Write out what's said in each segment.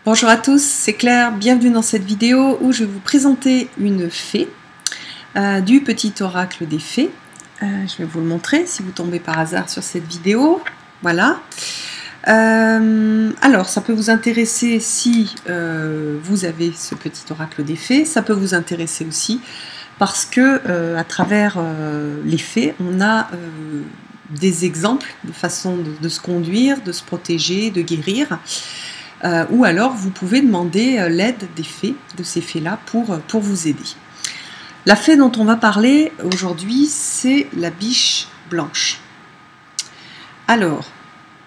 Bonjour à tous, c'est Claire, bienvenue dans cette vidéo où je vais vous présenter une fée du petit oracle des fées. Je vais vous le montrer si vous tombez par hasard sur cette vidéo. Voilà. Alors, ça peut vous intéresser si vous avez ce petit oracle des fées. Ça peut vous intéresser aussi parce que à travers les fées, on a des exemples de façon de se conduire, de se protéger, de guérir. Ou alors vous pouvez demander l'aide des fées, de ces fées-là, pour vous aider. La fée dont on va parler aujourd'hui, c'est la biche blanche. Alors,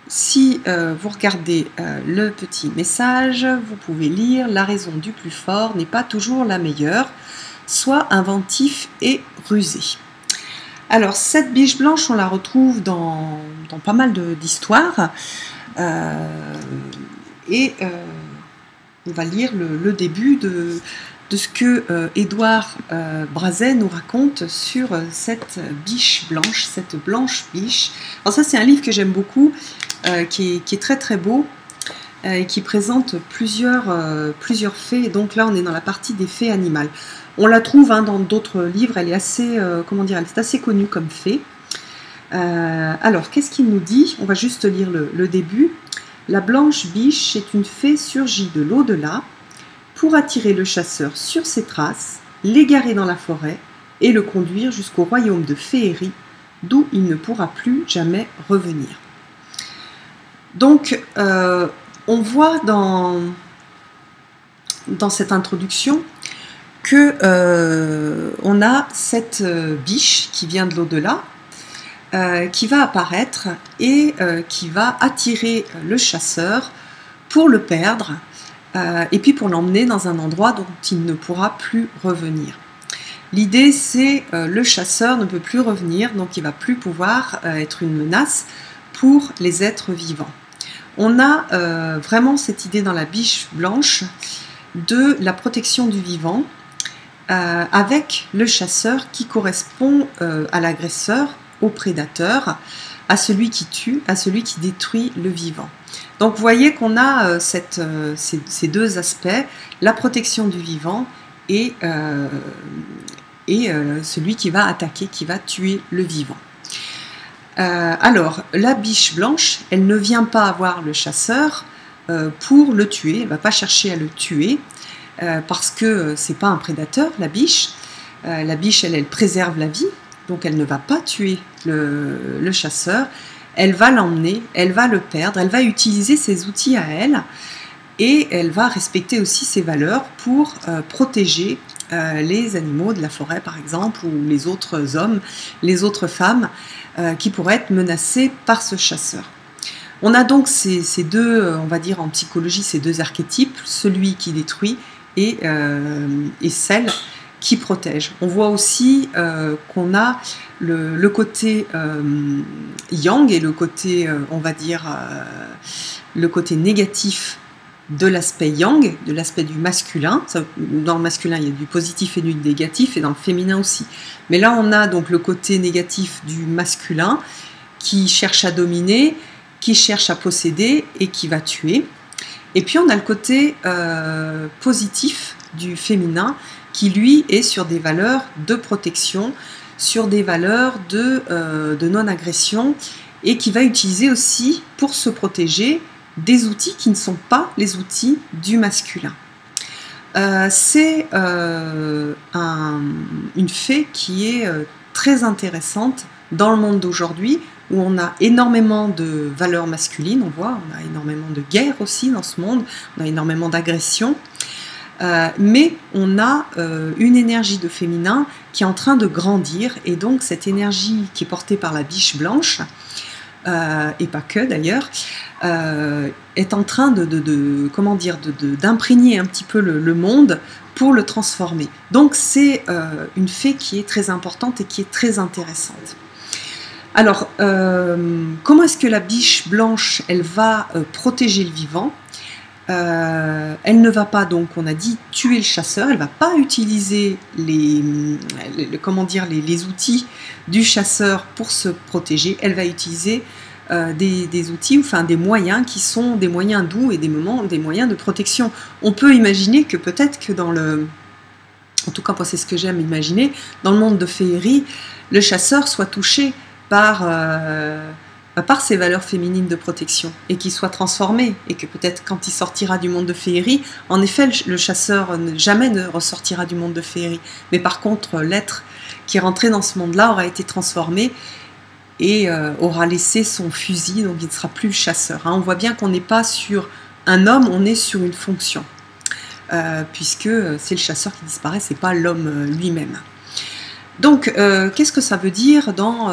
si vous regardez le petit message, vous pouvez lire « La raison du plus fort n'est pas toujours la meilleure, soit inventif et rusé ». Alors, cette biche blanche, on la retrouve dans pas mal d'histoires. On va lire le début de ce que Édouard Brazet nous raconte sur cette biche blanche, cette blanche biche. Alors ça, c'est un livre que j'aime beaucoup, qui est très très beau, et qui présente plusieurs fées. Donc là, on est dans la partie des fées animales. On la trouve dans d'autres livres, elle est assez, elle est assez connue comme fée. Alors, qu'est-ce qu'il nous dit? On va juste lire le début. La blanche biche est une fée surgie de l'au-delà pour attirer le chasseur sur ses traces, l'égarer dans la forêt et le conduire jusqu'au royaume de féerie, d'où il ne pourra plus jamais revenir. Donc, on voit dans cette introduction que on a cette biche qui vient de l'au-delà, qui va apparaître et qui va attirer le chasseur pour le perdre et puis pour l'emmener dans un endroit dont il ne pourra plus revenir. L'idée, c'est le chasseur ne peut plus revenir, donc il ne va plus pouvoir être une menace pour les êtres vivants. On a vraiment cette idée dans la biche blanche de la protection du vivant avec le chasseur qui correspond à l'agresseur, au prédateur, à celui qui tue, à celui qui détruit le vivant. Donc vous voyez qu'on a ces deux aspects, la protection du vivant et celui qui va attaquer, qui va tuer le vivant. Alors, la biche blanche, elle ne vient pas voir le chasseur pour le tuer, elle ne va pas chercher à le tuer, parce que ce n'est pas un prédateur, la biche. La biche, elle préserve la vie. Donc elle ne va pas tuer le chasseur, elle va l'emmener, elle va le perdre, elle va utiliser ses outils à elle et elle va respecter aussi ses valeurs pour protéger les animaux de la forêt par exemple, ou les autres hommes, les autres femmes qui pourraient être menacés par ce chasseur. On a donc ces deux, on va dire en psychologie, ces deux archétypes, celui qui détruit et celle qui protège. On voit aussi qu'on a le côté yang et le côté, on va dire, le côté négatif de l'aspect yang, de l'aspect du masculin. Dans le masculin, il y a du positif et du négatif, et dans le féminin aussi. Mais là, on a donc le côté négatif du masculin qui cherche à dominer, qui cherche à posséder et qui va tuer. Et puis, on a le côté positif du féminin qui lui est sur des valeurs de protection, sur des valeurs de non-agression et qui va utiliser aussi pour se protéger des outils qui ne sont pas les outils du masculin. C'est une fée qui est très intéressante dans le monde d'aujourd'hui où on a énormément de valeurs masculines, on a énormément de guerres aussi dans ce monde, on a énormément d'agressions. Mais on a une énergie de féminin qui est en train de grandir, et donc cette énergie qui est portée par la biche blanche, et pas que d'ailleurs, est en train d'imprégner un petit peu le monde pour le transformer. Donc c'est une fée qui est très importante et qui est très intéressante. Alors, comment est-ce que la biche blanche, elle va protéger le vivant ? Elle ne va pas, donc on a dit, tuer le chasseur, elle ne va pas utiliser les outils du chasseur pour se protéger, elle va utiliser des outils, enfin des moyens qui sont des moyens doux et des moyens de protection. On peut imaginer que peut-être que en tout cas moi c'est ce que j'aime imaginer, dans le monde de féerie, le chasseur soit touché par ces valeurs féminines de protection et qu'il soit transformé, et que peut-être quand il sortira du monde de féerie, en effet le chasseur jamais ne ressortira du monde de féerie, mais par contre l'être qui est rentré dans ce monde-là aura été transformé et aura laissé son fusil, donc il ne sera plus le chasseur. On voit bien qu'on n'est pas sur un homme, on est sur une fonction, puisque c'est le chasseur qui disparaît, c'est pas l'homme lui-même. Donc, qu'est-ce que ça veut dire dans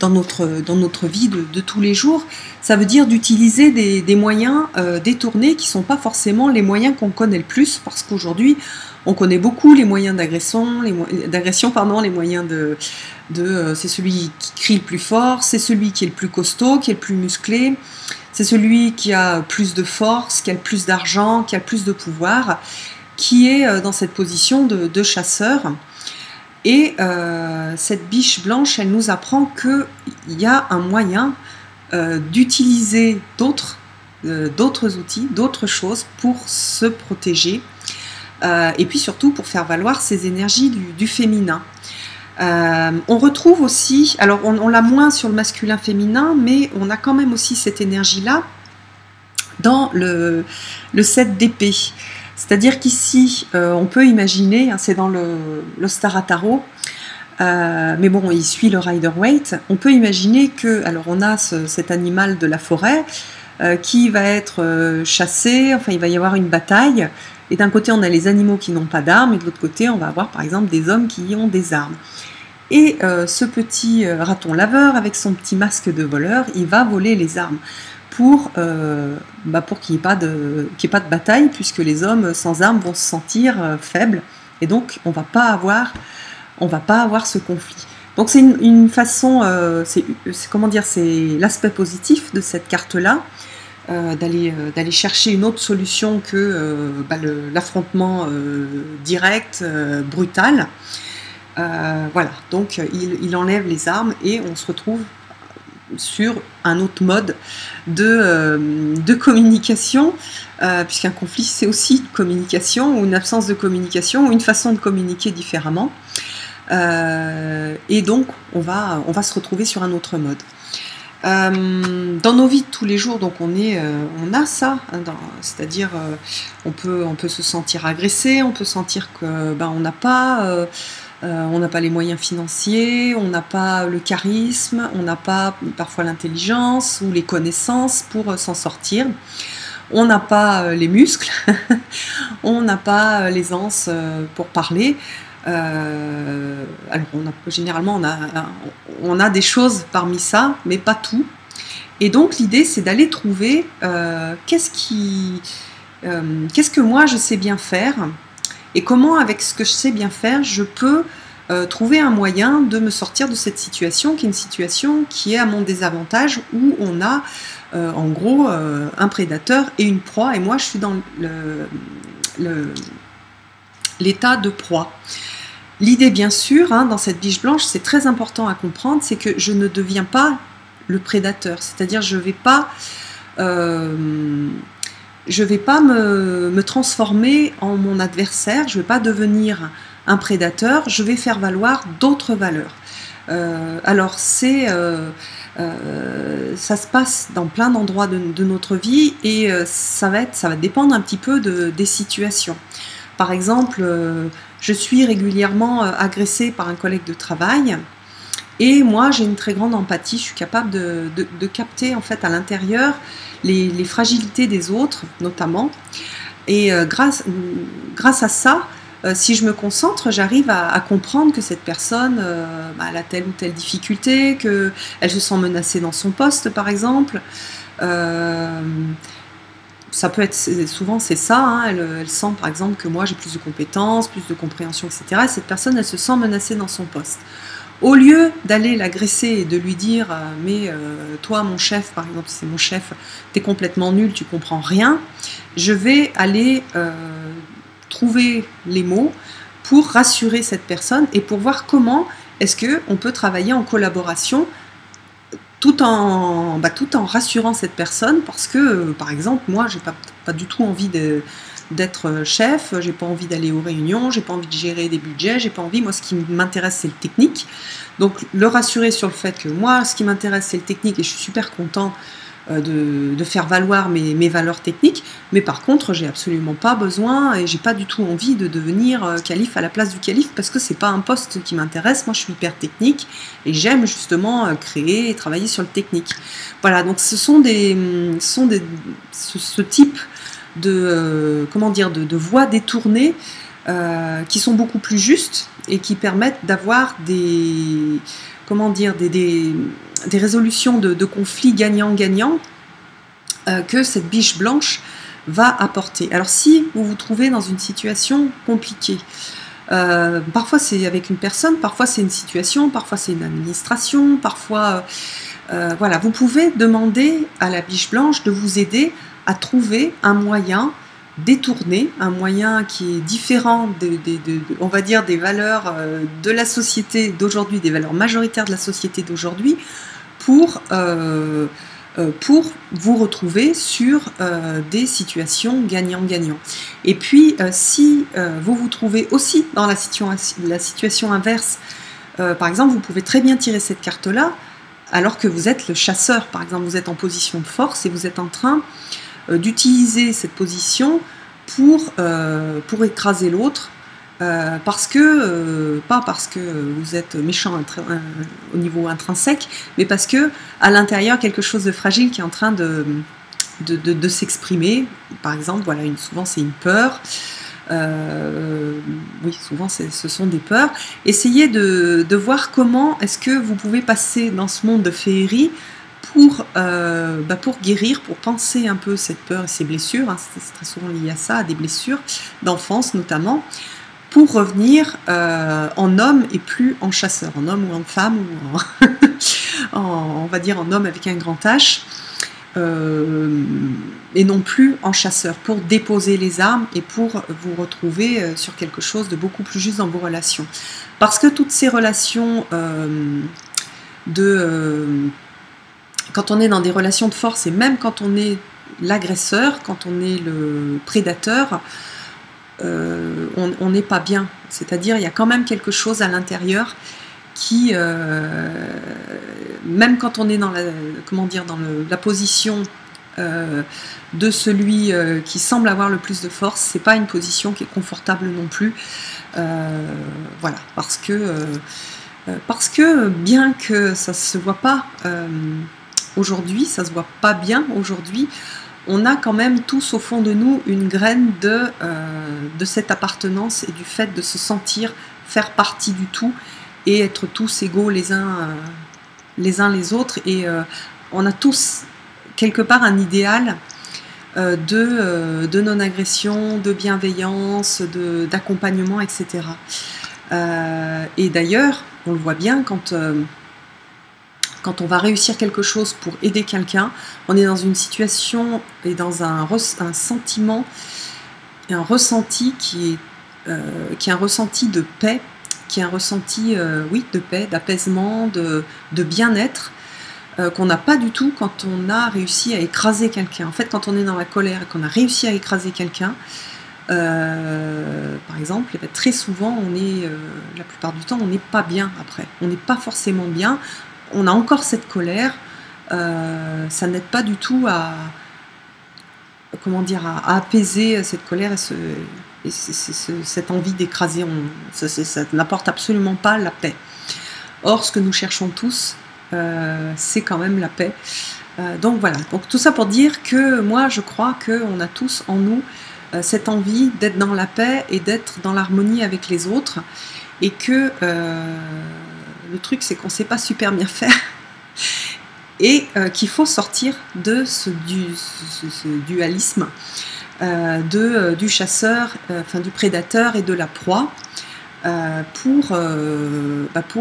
notre vie de tous les jours? Ça veut dire d'utiliser des moyens détournés qui ne sont pas forcément les moyens qu'on connaît le plus, parce qu'aujourd'hui, on connaît beaucoup les moyens d'agression, les moyens c'est celui qui crie le plus fort, c'est celui qui est le plus costaud, qui est le plus musclé, c'est celui qui a plus de force, qui a le plus d'argent, qui a le plus de pouvoir, qui est dans cette position de chasseur. Et cette biche blanche, elle nous apprend qu'il y a un moyen d'utiliser d'autres outils, d'autres choses pour se protéger, et puis surtout pour faire valoir ces énergies du féminin. On retrouve aussi, alors on l'a moins sur le masculin-féminin, mais on a quand même aussi cette énergie-là dans le set d'épée. C'est-à-dire qu'ici, on peut imaginer, c'est dans le Star Tarot, mais bon, il suit le Rider-Waite, on peut imaginer que, alors on a cet animal de la forêt qui va être chassé, enfin il va y avoir une bataille, et d'un côté on a les animaux qui n'ont pas d'armes, et de l'autre côté on va avoir par exemple des hommes qui ont des armes. Et ce petit raton laveur, avec son petit masque de voleur, il va voler les armes pour qu'il n'y ait pas de bataille, puisque les hommes sans armes vont se sentir faibles, et donc on va pas avoir ce conflit. Donc c'est une façon, c'est l'aspect positif de cette carte-là, d'aller chercher une autre solution que l'affrontement direct, brutal. Voilà, donc il enlève les armes et on se retrouve sur un autre mode de communication, puisqu'un conflit c'est aussi une communication, ou une absence de communication, ou une façon de communiquer différemment, et donc on va se retrouver sur un autre mode. Dans nos vies de tous les jours, donc on a ça, c'est-à-dire on peut se sentir agressé, on peut sentir que on n'a pas les moyens financiers, on n'a pas le charisme, on n'a pas parfois l'intelligence ou les connaissances pour s'en sortir, on n'a pas les muscles, on n'a pas l'aisance pour parler. Alors généralement on a des choses parmi ça, mais pas tout. Et donc l'idée c'est d'aller trouver qu'est-ce que moi je sais bien faire, et comment avec ce que je sais bien faire je peux trouver un moyen de me sortir de cette situation, qui est une situation qui est à mon désavantage, où on a en gros un prédateur et une proie, et moi je suis dans l'état de proie. L'idée, bien sûr, dans cette biche blanche, c'est très important à comprendre, c'est que je ne deviens pas le prédateur, c'est-à-dire je ne vais pas me transformer en mon adversaire, je ne vais pas devenir un prédateur, je vais faire valoir d'autres valeurs. Alors ça se passe dans plein d'endroits de notre vie, et ça va dépendre un petit peu des situations. Par exemple, je suis régulièrement agressée par un collègue de travail, et moi j'ai une très grande empathie, je suis capable de capter en fait à l'intérieur les fragilités des autres notamment, et grâce à ça, si je me concentre, j'arrive à comprendre que cette personne elle a telle ou telle difficulté, qu'elle se sent menacée dans son poste par exemple. Ça peut être, souvent c'est ça, elle sent par exemple que moi j'ai plus de compétences, plus de compréhension, etc. Et cette personne, elle se sent menacée dans son poste. Au lieu d'aller l'agresser et de lui dire mais toi mon chef, par exemple, si c'est mon chef, t'es complètement nul, tu comprends rien, je vais aller trouver les mots pour rassurer cette personne et pour voir comment est-ce qu'on peut travailler en collaboration tout en rassurant cette personne, parce que, par exemple, moi, j'ai pas du tout envie d'être chef, j'ai pas envie d'aller aux réunions, j'ai pas envie de gérer des budgets, j'ai pas envie, moi, ce qui m'intéresse, c'est le technique. Donc, le rassurer sur le fait que moi, ce qui m'intéresse, c'est le technique, et je suis super content de faire valoir mes valeurs techniques, mais par contre j'ai absolument pas besoin et j'ai pas du tout envie de devenir calife à la place du calife, parce que c'est pas un poste qui m'intéresse. Moi je suis hyper technique et j'aime justement créer et travailler sur le technique. Voilà, donc ce type de de voies détournées qui sont beaucoup plus justes et qui permettent d'avoir des résolutions de conflits gagnant-gagnant que cette biche blanche va apporter. Alors si vous vous trouvez dans une situation compliquée, parfois c'est avec une personne, parfois c'est une situation, parfois c'est une administration, parfois voilà, vous pouvez demander à la biche blanche de vous aider à trouver un moyen détourné, un moyen qui est différent on va dire, des valeurs de la société d'aujourd'hui, des valeurs majoritaires de la société d'aujourd'hui, pour vous retrouver sur des situations gagnant-gagnant. Et puis, si vous vous trouvez aussi dans la situation inverse, par exemple, vous pouvez très bien tirer cette carte-là, alors que vous êtes le chasseur, par exemple, vous êtes en position de force et vous êtes en train d'utiliser cette position pour écraser l'autre, pas parce que vous êtes méchant au niveau intrinsèque, mais parce que à l'intérieur quelque chose de fragile qui est en train de s'exprimer. Par exemple, voilà, souvent c'est une peur. Oui, souvent ce sont des peurs. Essayez de voir comment est-ce que vous pouvez passer dans ce monde de féerie pour guérir, pour penser un peu cette peur et ces blessures, hein, c'est très souvent lié à ça, à des blessures d'enfance notamment, pour revenir en homme et plus en chasseur, en homme ou en femme, ou on va dire en homme avec un grand H, et non plus en chasseur, pour déposer les armes et pour vous retrouver sur quelque chose de beaucoup plus juste dans vos relations. Parce que toutes ces relations quand on est dans des relations de force, et même quand on est l'agresseur, quand on est le prédateur, on n'est pas bien. C'est-à-dire, il y a quand même quelque chose à l'intérieur qui, même quand on est dans la position de celui qui semble avoir le plus de force, c'est pas une position qui est confortable non plus. Voilà, parce que bien que ça se voit pas aujourd'hui, ça se voit pas bien aujourd'hui, on a quand même tous au fond de nous une graine de cette appartenance et du fait de se sentir faire partie du tout et être tous égaux les uns les autres. Et on a tous quelque part un idéal de non-agression, de bienveillance, d'accompagnement, etc. Et d'ailleurs, on le voit bien quand on va réussir quelque chose pour aider quelqu'un, on est dans une situation et dans un sentiment, un ressenti qui est un ressenti de paix, qui est un ressenti de paix, d'apaisement, de bien-être, qu'on n'a pas du tout quand on a réussi à écraser quelqu'un. En fait, quand on est dans la colère et qu'on a réussi à écraser quelqu'un, par exemple, très souvent, la plupart du temps, on n'est pas bien après. On n'est pas forcément bien. On a encore cette colère, ça n'aide pas du tout à apaiser cette colère et cette envie d'écraser. Ça n'apporte absolument pas la paix. Or, ce que nous cherchons tous, c'est quand même la paix. Donc voilà, donc tout ça pour dire que moi, je crois qu'on a tous en nous cette envie d'être dans la paix et d'être dans l'harmonie avec les autres, et que le truc, c'est qu'on ne sait pas super bien faire et qu'il faut sortir de ce dualisme du chasseur, du prédateur et de la proie pour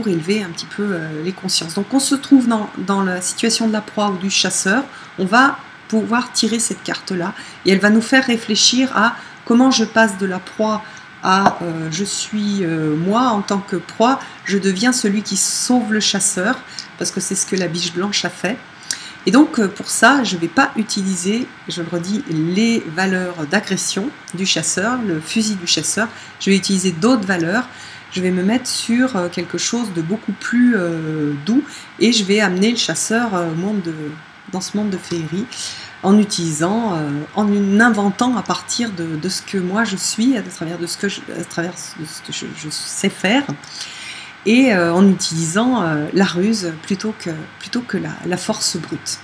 élever un petit peu les consciences. Donc on se trouve dans la situation de la proie ou du chasseur, on va pouvoir tirer cette carte-là et elle va nous faire réfléchir à comment je passe de la proie à je suis moi en tant que proie, je deviens celui qui sauve le chasseur, parce que c'est ce que la biche blanche a fait. Et donc pour ça, je ne vais pas utiliser, je le redis, les valeurs d'agression du chasseur, le fusil du chasseur. Je vais utiliser d'autres valeurs. Je vais me mettre sur quelque chose de beaucoup plus doux et je vais amener le chasseur dans ce monde de féerie en utilisant, en inventant à partir de ce que moi je suis, à travers de ce que je sais faire, et en utilisant la ruse plutôt que la force brute.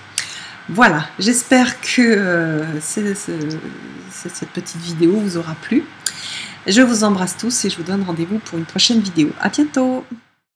Voilà, j'espère que cette petite vidéo vous aura plu. Je vous embrasse tous et je vous donne rendez-vous pour une prochaine vidéo. À bientôt!